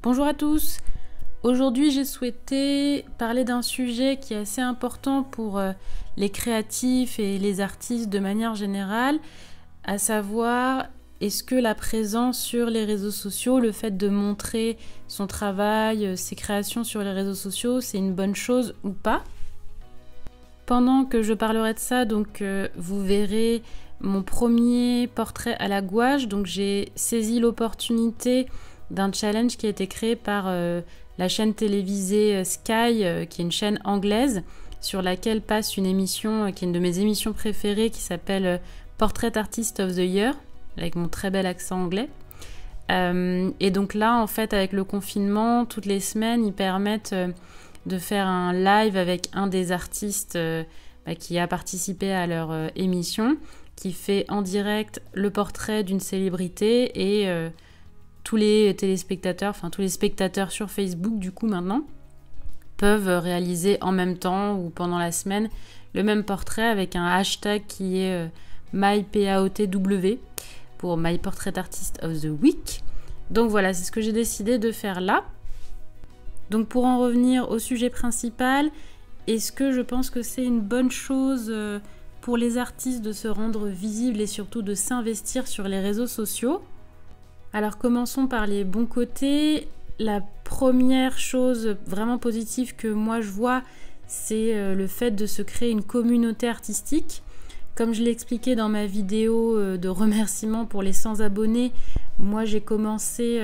Bonjour à tous. Aujourd'hui, j'ai souhaité parler d'un sujet qui est assez important pour les créatifs et les artistes de manière générale, à savoir est-ce que la présence sur les réseaux sociaux, le fait de montrer son travail, ses créations sur les réseaux sociaux, c'est une bonne chose ou pas? Pendant que je parlerai de ça, vous verrez mon premier portrait à la gouache. Donc j'ai saisi l'opportunité d'un challenge qui a été créé par la chaîne télévisée Sky, qui est une chaîne anglaise, sur laquelle passe une émission qui est une de mes émissions préférées, qui s'appelle Portrait Artist of the Year, avec mon très bel accent anglais. Et donc là, en fait, avec le confinement, toutes les semaines, ils permettent de faire un live avec un des artistes qui a participé à leur émission, qui fait en direct le portrait d'une célébrité et tous les téléspectateurs, enfin tous les spectateurs sur Facebook du coup maintenant, peuvent réaliser en même temps ou pendant la semaine le même portrait avec un hashtag qui est MyPAOTW pour My Portrait Artist of the Week. Donc voilà, c'est ce que j'ai décidé de faire là. Donc pour en revenir au sujet principal, est-ce que je pense que c'est une bonne chose pour les artistes de se rendre visibles et surtout de s'investir sur les réseaux sociaux? Alors commençons par les bons côtés. La première chose vraiment positive que moi je vois, c'est le fait de se créer une communauté artistique. Comme je l'ai expliqué dans ma vidéo de remerciement pour les 100 abonnés, moi j'ai commencé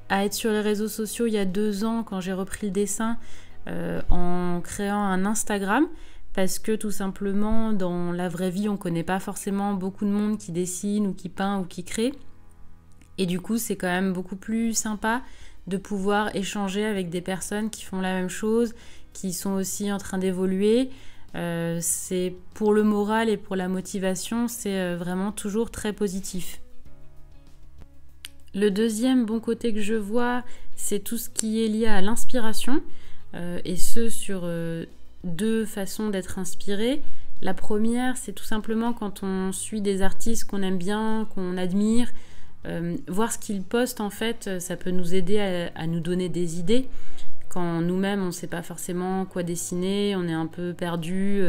à être sur les réseaux sociaux il y a 2 ans quand j'ai repris le dessin en créant un Instagram, parce que tout simplement dans la vraie vie on ne connaît pas forcément beaucoup de monde qui dessine ou qui peint ou qui crée. Et du coup, c'est quand même beaucoup plus sympa de pouvoir échanger avec des personnes qui font la même chose, qui sont aussi en train d'évoluer. C'est pour le moral et pour la motivation, c'est vraiment toujours très positif. Le deuxième bon côté que je vois, c'est tout ce qui est lié à l'inspiration, et ce sur 2 façons d'être inspiré. La première, c'est tout simplement quand on suit des artistes qu'on aime bien, qu'on admire, voir ce qu'ils postent, en fait, ça peut nous aider à nous donner des idées. Quand nous-mêmes, on ne sait pas forcément quoi dessiner, on est un peu perdu,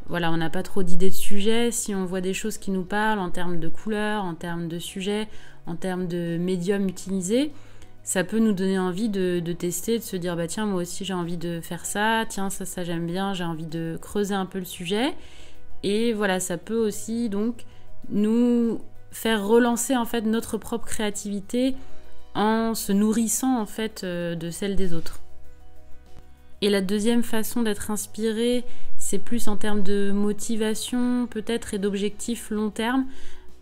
voilà, on n'a pas trop d'idées de sujets. Si on voit des choses qui nous parlent en termes de couleurs, en termes de sujets, en termes de médiums utilisés, ça peut nous donner envie de tester, de se dire bah tiens, moi aussi j'ai envie de faire ça, tiens ça j'aime bien, j'ai envie de creuser un peu le sujet. Et voilà, ça peut aussi donc nous faire relancer en fait notre propre créativité en se nourrissant en fait de celle des autres. Et la deuxième façon d'être inspiré, c'est plus en termes de motivation peut-être et d'objectifs long terme.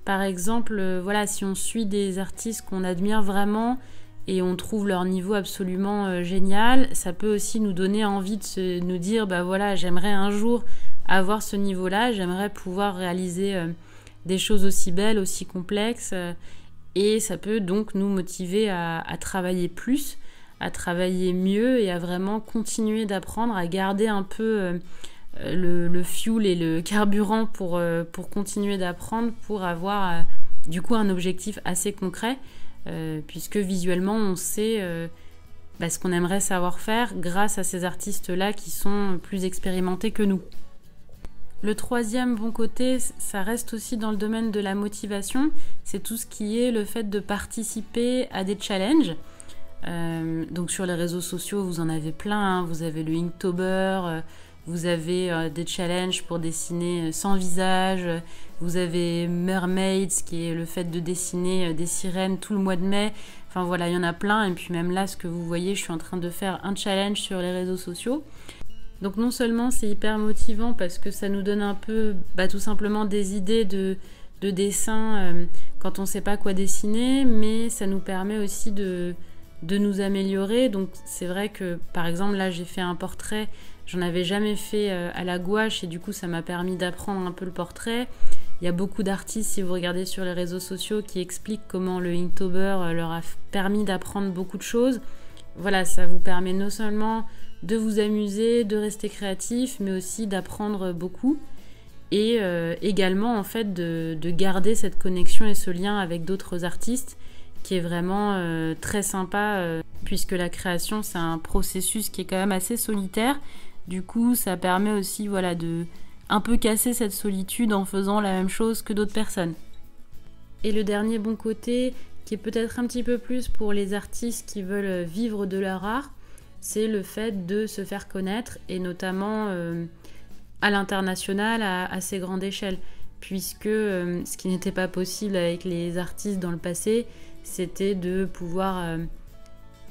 Par exemple, voilà, si on suit des artistes qu'on admire vraiment et on trouve leur niveau absolument génial, ça peut aussi nous donner envie de nous dire bah voilà, j'aimerais un jour avoir ce niveau-là, j'aimerais pouvoir réaliser des choses aussi belles, aussi complexes, et ça peut donc nous motiver à travailler plus, à travailler mieux et à vraiment continuer d'apprendre, à garder un peu le fuel et le carburant pour continuer d'apprendre, pour avoir du coup un objectif assez concret, puisque visuellement on sait ce qu'on aimerait savoir faire grâce à ces artistes-là qui sont plus expérimentés que nous. Le troisième bon côté, ça reste aussi dans le domaine de la motivation, c'est tout ce qui est le fait de participer à des challenges. Donc sur les réseaux sociaux, vous en avez plein, hein. Vous avez le Inktober, vous avez des challenges pour dessiner sans visage, vous avez Mermaids, qui est le fait de dessiner des sirènes tout le mois de mai. Enfin voilà, il y en a plein, et puis même là, ce que vous voyez, je suis en train de faire un challenge sur les réseaux sociaux. Donc non seulement c'est hyper motivant parce que ça nous donne un peu tout simplement des idées de dessin quand on ne sait pas quoi dessiner, mais ça nous permet aussi de nous améliorer. Donc c'est vrai que par exemple là j'ai fait un portrait, j'en avais jamais fait à la gouache, et du coup ça m'a permis d'apprendre un peu le portrait. Il y a beaucoup d'artistes, si vous regardez sur les réseaux sociaux, qui expliquent comment le Inktober leur a permis d'apprendre beaucoup de choses. Voilà, ça vous permet non seulement de vous amuser, de rester créatif, mais aussi d'apprendre beaucoup, et également en fait de garder cette connexion et ce lien avec d'autres artistes qui est vraiment très sympa, puisque la création, c'est un processus qui est quand même assez solitaire. Du coup, ça permet aussi voilà, de un peu casser cette solitude en faisant la même chose que d'autres personnes. Et le dernier bon côté, qui est peut-être un petit peu plus pour les artistes qui veulent vivre de leur art, c'est le fait de se faire connaître, et notamment à l'international, à assez grande échelle. Puisque ce qui n'était pas possible avec les artistes dans le passé, c'était de pouvoir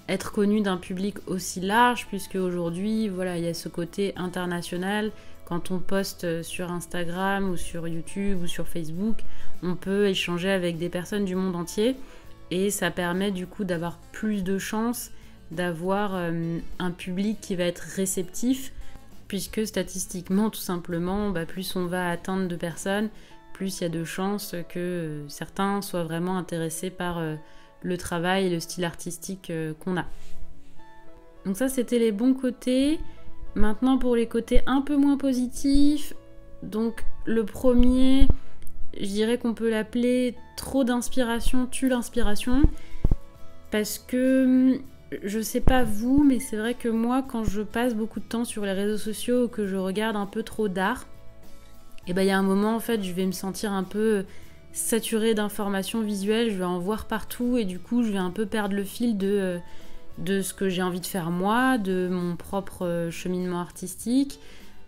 être connu d'un public aussi large, puisque aujourd'hui, voilà, il y a ce côté international. Quand on poste sur Instagram ou sur YouTube ou sur Facebook, on peut échanger avec des personnes du monde entier, et ça permet du coup d'avoir plus de chances d'avoir un public qui va être réceptif, puisque statistiquement, tout simplement, plus on va atteindre de personnes, plus il y a de chances que certains soient vraiment intéressés par le travail et le style artistique qu'on a. Donc ça, c'était les bons côtés. Maintenant, pour les côtés un peu moins positifs, donc le premier, je dirais qu'on peut l'appeler trop d'inspiration tue l'inspiration, parce que je sais pas vous, mais c'est vrai que moi, quand je passe beaucoup de temps sur les réseaux sociaux ou que je regarde un peu trop d'art, et il y a un moment, en fait, je vais me sentir un peu saturée d'informations visuelles, je vais en voir partout, et du coup, je vais un peu perdre le fil de ce que j'ai envie de faire moi, de mon propre cheminement artistique,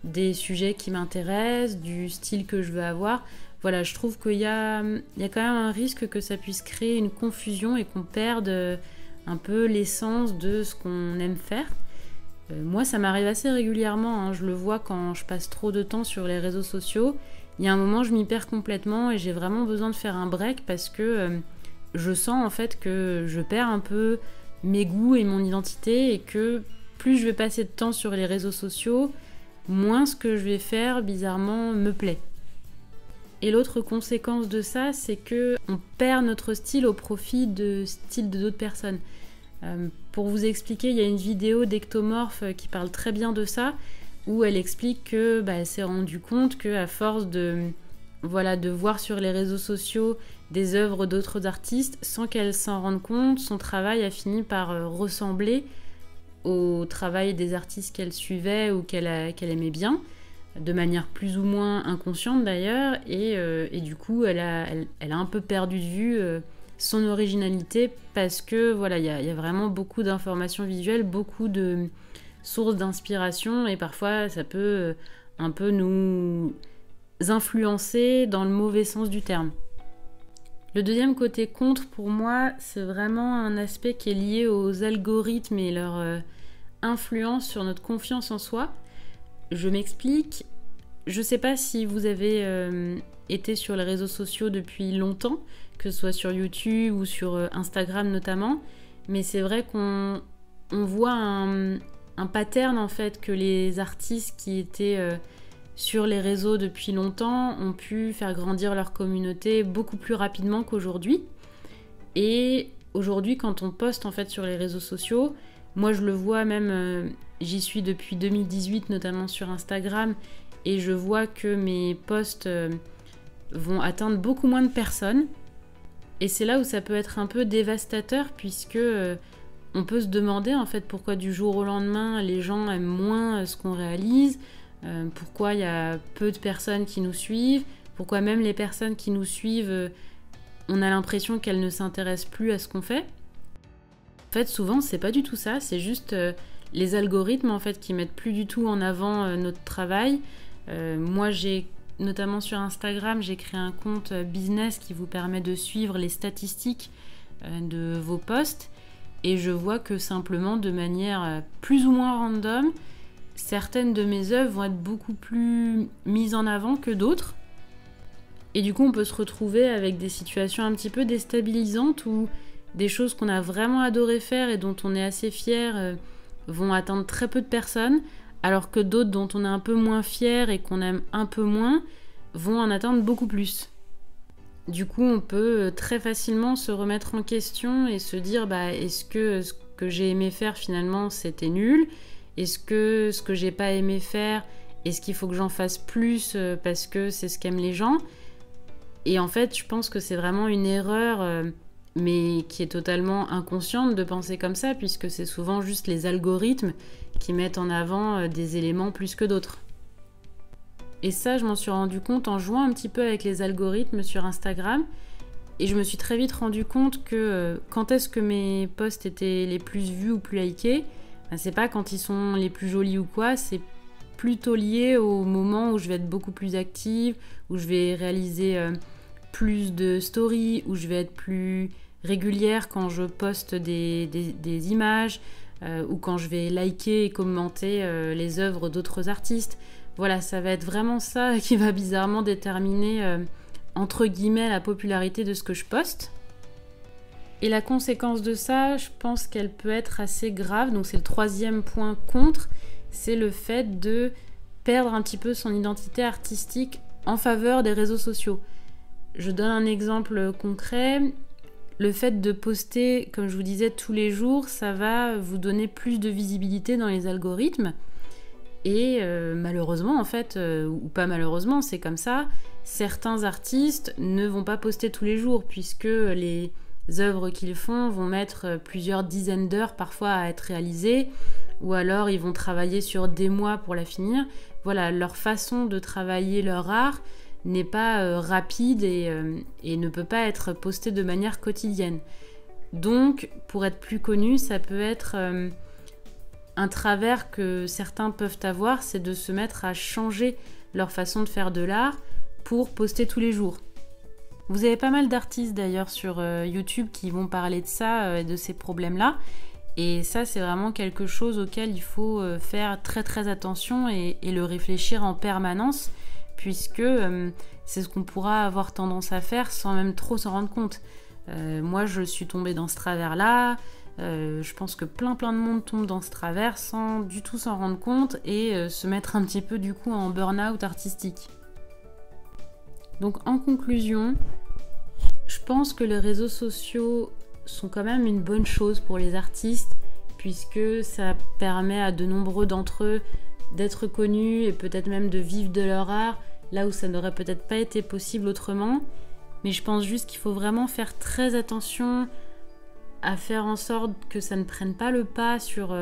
des sujets qui m'intéressent, du style que je veux avoir. Voilà, je trouve qu'il y a quand même un risque que ça puisse créer une confusion et qu'on perde un peu l'essence de ce qu'on aime faire. Moi, ça m'arrive assez régulièrement, hein. Je le vois quand je passe trop de temps sur les réseaux sociaux. Il y a un moment, je m'y perds complètement et j'ai vraiment besoin de faire un break, parce que je sens en fait que je perds un peu mes goûts et mon identité, et que plus je vais passer de temps sur les réseaux sociaux, moins ce que je vais faire, bizarrement, me plaît. Et l'autre conséquence de ça, c'est que on perd notre style au profit de style de d'autres personnes. Pour vous expliquer, il y a une vidéo d'Ectomorph qui parle très bien de ça, où elle explique que elle s'est rendue compte qu'à force de voir sur les réseaux sociaux des œuvres d'autres artistes, sans qu'elle s'en rende compte, son travail a fini par ressembler au travail des artistes qu'elle suivait ou qu'elle aimait bien, de manière plus ou moins inconsciente d'ailleurs, et du coup elle a un peu perdu de vue son originalité, parce que il y a vraiment beaucoup d'informations visuelles, beaucoup de sources d'inspiration, et parfois ça peut un peu nous influencer dans le mauvais sens du terme. Le deuxième côté contre, pour moi, c'est vraiment un aspect qui est lié aux algorithmes et leur influence sur notre confiance en soi. Je m'explique. Je ne sais pas si vous avez été sur les réseaux sociaux depuis longtemps, que ce soit sur YouTube ou sur Instagram notamment, mais c'est vrai qu'on voit un pattern en fait, que les artistes qui étaient sur les réseaux depuis longtemps ont pu faire grandir leur communauté beaucoup plus rapidement qu'aujourd'hui. Et aujourd'hui, quand on poste en fait sur les réseaux sociaux, moi je le vois même, j'y suis depuis 2018 notamment sur Instagram, et je vois que mes posts vont atteindre beaucoup moins de personnes. Et c'est là où ça peut être un peu dévastateur, puisque on peut se demander en fait pourquoi du jour au lendemain les gens aiment moins ce qu'on réalise, pourquoi il y a peu de personnes qui nous suivent, pourquoi même les personnes qui nous suivent, on a l'impression qu'elles ne s'intéressent plus à ce qu'on fait. En fait, souvent, c'est pas du tout ça, c'est juste les algorithmes en fait qui mettent plus du tout en avant notre travail. Moi, notamment sur Instagram, j'ai créé un compte business qui vous permet de suivre les statistiques de vos posts, et je vois que simplement de manière plus ou moins random, certaines de mes œuvres vont être beaucoup plus mises en avant que d'autres. Et du coup, on peut se retrouver avec des situations un petit peu déstabilisantes où des choses qu'on a vraiment adoré faire et dont on est assez fier vont atteindre très peu de personnes, alors que d'autres dont on est un peu moins fier et qu'on aime un peu moins vont en atteindre beaucoup plus. Du coup, on peut très facilement se remettre en question et se dire est-ce que ce que j'ai aimé faire finalement c'était nul ? Est-ce que ce que j'ai pas aimé faire, est-ce qu'il faut que j'en fasse plus parce que c'est ce qu'aiment les gens ? Et en fait, je pense que c'est vraiment une erreur mais qui est totalement inconsciente de penser comme ça, puisque c'est souvent juste les algorithmes qui mettent en avant des éléments plus que d'autres. Et ça, je m'en suis rendu compte en jouant un petit peu avec les algorithmes sur Instagram. Et je me suis très vite rendu compte que quand est-ce que mes posts étaient les plus vus ou plus likés, c'est pas quand ils sont les plus jolis ou quoi, c'est plutôt lié au moment où je vais être beaucoup plus active, où je vais réaliser plus de stories, où je vais être plus régulière quand je poste des images, ou quand je vais liker et commenter les œuvres d'autres artistes. Voilà, ça va être vraiment ça qui va bizarrement déterminer, entre guillemets, la popularité de ce que je poste. Et la conséquence de ça, je pense qu'elle peut être assez grave. Donc c'est le 3e point contre, c'est le fait de perdre un petit peu son identité artistique en faveur des réseaux sociaux. Je donne un exemple concret. Le fait de poster, comme je vous disais, tous les jours, ça va vous donner plus de visibilité dans les algorithmes. Et malheureusement, en fait, ou pas malheureusement, c'est comme ça, certains artistes ne vont pas poster tous les jours, puisque les œuvres qu'ils font vont mettre plusieurs dizaines d'heures parfois à être réalisées, ou alors ils vont travailler sur des mois pour la finir. Voilà, leur façon de travailler leur art n'est pas rapide et ne peut pas être postée de manière quotidienne. Donc, pour être plus connu, ça peut être... un travers que certains peuvent avoir, c'est de se mettre à changer leur façon de faire de l'art pour poster tous les jours. Vous avez pas mal d'artistes d'ailleurs sur YouTube qui vont parler de ça et de ces problèmes-là. Et ça, c'est vraiment quelque chose auquel il faut faire très très attention et le réfléchir en permanence, puisque c'est ce qu'on pourra avoir tendance à faire sans même trop s'en rendre compte. Moi, je suis tombée dans ce travers-là. Je pense que plein de monde tombe dans ce travers sans du tout s'en rendre compte et se mettre un petit peu du coup en burn-out artistique. Donc en conclusion, je pense que les réseaux sociaux sont quand même une bonne chose pour les artistes, puisque ça permet à de nombreux d'entre eux d'être connus et peut-être même de vivre de leur art, là où ça n'aurait peut-être pas été possible autrement. Mais je pense juste qu'il faut vraiment faire très attention à faire en sorte que ça ne prenne pas le pas sur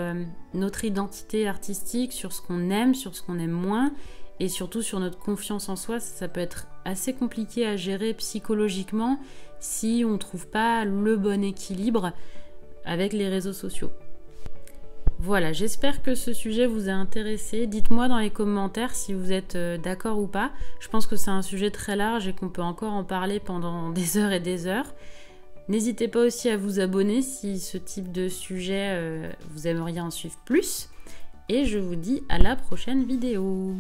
notre identité artistique, sur ce qu'on aime, sur ce qu'on aime moins, et surtout sur notre confiance en soi. Ça peut être assez compliqué à gérer psychologiquement si on ne trouve pas le bon équilibre avec les réseaux sociaux. Voilà, j'espère que ce sujet vous a intéressé. Dites-moi dans les commentaires si vous êtes d'accord ou pas. Je pense que c'est un sujet très large et qu'on peut encore en parler pendant des heures et des heures. N'hésitez pas aussi à vous abonner si ce type de sujet vous aimeriez en suivre plus. Et je vous dis à la prochaine vidéo.